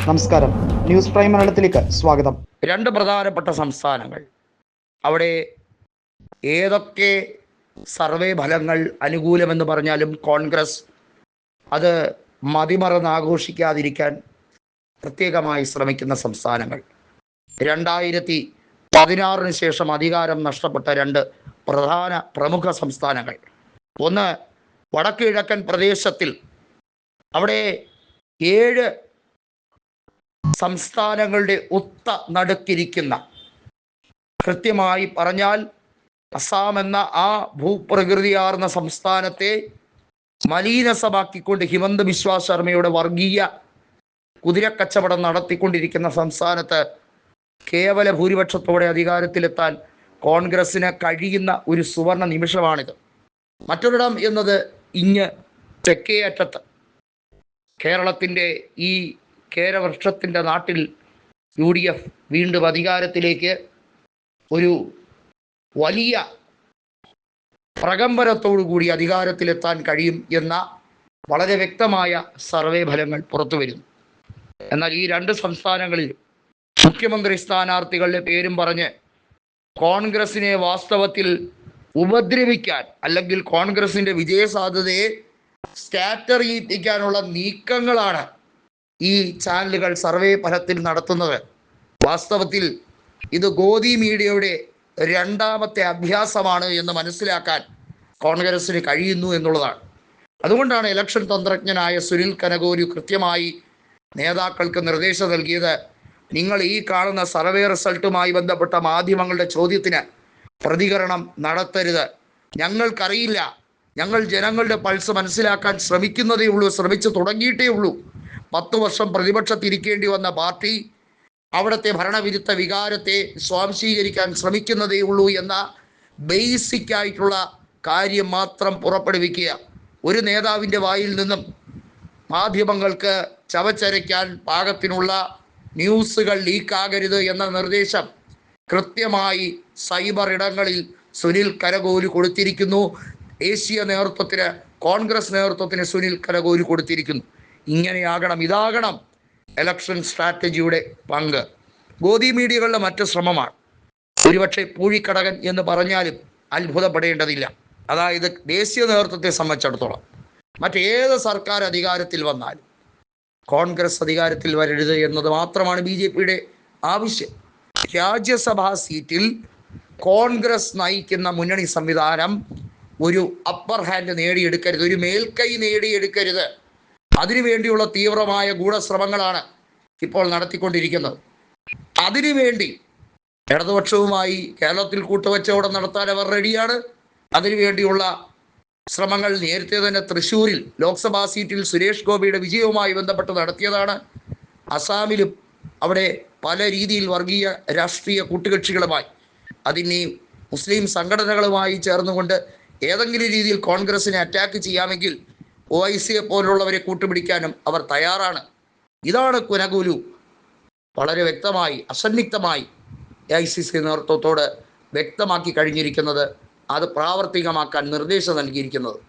നമസ്കാരം, news prime മലയാളത്തിലേക്ക് സ്വാഗതം. രണ്ട് പ്രധാനപ്പെട്ട സംസ്ഥാനങ്ങൾ, അവിടെ ഏതൊക്കെ സർവേ ഫലങ്ങൾ അനുകൂലമെന്ന് പറഞ്ഞാലും കോൺഗ്രസ് അത് മതിമറന്ന് ആഘോഷിക്കാതിരിക്കാൻ പ്രത്യേകമായി ശ്രമിക്കുന്ന സംസ്ഥാനങ്ങൾ. 2016 ശേഷം അധികാരം നഷ്ടപ്പെട്ട രണ്ട് പ്രമുഖ സംസ്ഥാനങ്ങൾ. ഒന്ന്, വടക്ക് കിഴക്കൻ പ്രദേശത്തിൽ അവിടെ 7 സംസ്ഥാനങ്ങളുടെ ഒത്ത നടുക്കിരിക്കുന്ന, കൃത്യമായി പറഞ്ഞാൽ അസാം എന്ന ആ ഭൂപ്രകൃതിയാർന്ന സംസ്ഥാനത്തെ മലീനസമാക്കിക്കൊണ്ട് ഹിമന്ത ബിശ്വ ശർമ്മയുടെ വർഗീയ കുതിരക്കച്ചവടം നടത്തിക്കൊണ്ടിരിക്കുന്ന സംസ്ഥാനത്ത് കേവല ഭൂരിപക്ഷത്തോടെ അധികാരത്തിലെത്താൻ കോൺഗ്രസിന് കഴിയുന്ന ഒരു സുവർണ നിമിഷമാണിത്. മറ്റൊരിടം എന്നത് ഇങ്ങ് തെക്കേ അറ്റത്ത് കേരളത്തിൻ്റെ ഈ കേരവൃക്ഷത്തിൻ്റെ നാട്ടിൽ UDF വീണ്ടും അധികാരത്തിലേക്ക് ഒരു വലിയ പ്രകമ്പനത്തോടു കൂടി അധികാരത്തിലെത്താൻ കഴിയും എന്ന വളരെ വ്യക്തമായ സർവേ ഫലങ്ങൾ പുറത്തു വരുന്നു. എന്നാൽ ഈ രണ്ട് സംസ്ഥാനങ്ങളിൽ മുഖ്യമന്ത്രി സ്ഥാനാർത്ഥികളുടെ പേരും പറഞ്ഞ് കോൺഗ്രസിനെ വാസ്തവത്തിൽ ഉപദ്രവിക്കാൻ, അല്ലെങ്കിൽ കോൺഗ്രസിൻ്റെ വിജയസാധ്യതയെ സ്കാറ്റർ ചെയ്യിപ്പിക്കാനുള്ള നീക്കങ്ങളാണ് ഈ ചാനലുകൾ സർവേ ഫലത്തിൽ നടത്തുന്നത്. വാസ്തവത്തിൽ ഇത് ഗോദി മീഡിയയുടെ രണ്ടാമത്തെ അഭ്യാസമാണ് എന്ന് മനസ്സിലാക്കാൻ കോൺഗ്രസിന് കഴിയുന്നു എന്നുള്ളതാണ്. അതുകൊണ്ടാണ് ഇലക്ഷൻ തന്ത്രജ്ഞനായ സുനിൽ കനകോലു കൃത്യമായി നേതാക്കൾക്ക് നിർദ്ദേശം നൽകിയത്, നിങ്ങൾ ഈ കാണുന്ന സർവേ റിസൾട്ടുമായി ബന്ധപ്പെട്ട മാധ്യമങ്ങളുടെ ചോദ്യത്തിന് പ്രതികരണം നടത്തരുത്. ഞങ്ങൾക്കറിയില്ല, ഞങ്ങൾ ജനങ്ങളുടെ പൾസ് മനസ്സിലാക്കാൻ ശ്രമിക്കുന്നതേ ഉള്ളൂ, ശ്രമിച്ചു തുടങ്ങിയിട്ടേ ഉള്ളൂ. 10 വർഷം പ്രതിപക്ഷത്തിരിക്കേണ്ടി വന്ന പാർട്ടി അവിടുത്തെ ഭരണവിരുദ്ധ വികാരത്തെ സ്വാംശീകരിക്കാൻ ശ്രമിക്കുന്നതേ ഉള്ളൂ എന്ന ബേസിക് ആയിട്ടുള്ള കാര്യം മാത്രം പുറപ്പെടുവിക്കുക. ഒരു നേതാവിൻ്റെ വായിൽ നിന്നും മാധ്യമങ്ങൾക്ക് ചവച്ചരയ്ക്കാൻ പാകത്തിനുള്ള ന്യൂസുകൾ ലീക്കാകരുത് എന്ന നിർദ്ദേശം കൃത്യമായി സൈബർ ഇടങ്ങളിൽ സുനിൽ കനകോലു കൊടുത്തിരിക്കുന്നു. ദേശീയ നേതൃത്വത്തിന്, കോൺഗ്രസ് നേതൃത്വത്തിന് സുനിൽ കനകോലു കൊടുത്തിരിക്കുന്നു. ഇങ്ങനെയാകണം, ഇതാകണം ഇലക്ഷൻ സ്ട്രാറ്റജിയുടെ പങ്ക്. ഗോദി മീഡിയകളുടെ മറ്റു ശ്രമമാണ്. ഒരുപക്ഷെ പൂഴിക്കടകൻ എന്ന് പറഞ്ഞാലും അത്ഭുതപ്പെടേണ്ടതില്ല. അതായത് ദേശീയ നേതൃത്വത്തെ സംബന്ധിച്ചിടത്തോളം മറ്റേത് സർക്കാർ അധികാരത്തിൽ വന്നാലും കോൺഗ്രസ് അധികാരത്തിൽ വരരുത് എന്നത് മാത്രമാണ് BJPയുടെ ആവശ്യം. രാജ്യസഭാ സീറ്റിൽ കോൺഗ്രസ് നയിക്കുന്ന മുന്നണി സംവിധാനം ഒരു അപ്പർ ഹാൻഡ് നേടിയെടുക്കരുത്, ഒരു മേൽക്കൈ നേടിയെടുക്കരുത്. അതിനുവേണ്ടിയുള്ള തീവ്രമായ ഗൂഢശ്രമങ്ങളാണ് ഇപ്പോൾ നടത്തിക്കൊണ്ടിരിക്കുന്നത്. അതിനുവേണ്ടി ഇടതുപക്ഷവുമായി കേരളത്തിൽ കൂട്ടുകച്ചവടം നടത്താൻ അവർ റെഡിയാണ്. അതിനുവേണ്ടിയുള്ള ശ്രമങ്ങൾ നേരത്തെ തന്നെ തൃശ്ശൂരിൽ ലോക്സഭാ സീറ്റിൽ സുരേഷ് ഗോപിയുടെ വിജയവുമായി ബന്ധപ്പെട്ട് നടത്തിയതാണ്. അസാമിലും അവിടെ പല രീതിയിൽ വർഗീയ രാഷ്ട്രീയ കൂട്ടുകക്ഷികളുമായി, അതിന് മുസ്ലിം സംഘടനകളുമായി ചേർന്നുകൊണ്ട് ഏതെങ്കിലും രീതിയിൽ കോൺഗ്രസിനെ അറ്റാക്ക് ചെയ്യാമെങ്കിൽ OICയെ പോലുള്ളവരെ കൂട്ടുപിടിക്കാനും അവർ തയ്യാറാണ്. ഇതാണ് കനകോലു വളരെ വ്യക്തമായി, അസന്നിഗ്ധമായി AICC നേതൃത്വത്തോട് വ്യക്തമാക്കി കഴിഞ്ഞിരിക്കുന്നത്, അത് പ്രാവർത്തികമാക്കാൻ നിർദ്ദേശം നൽകിയിരിക്കുന്നത്.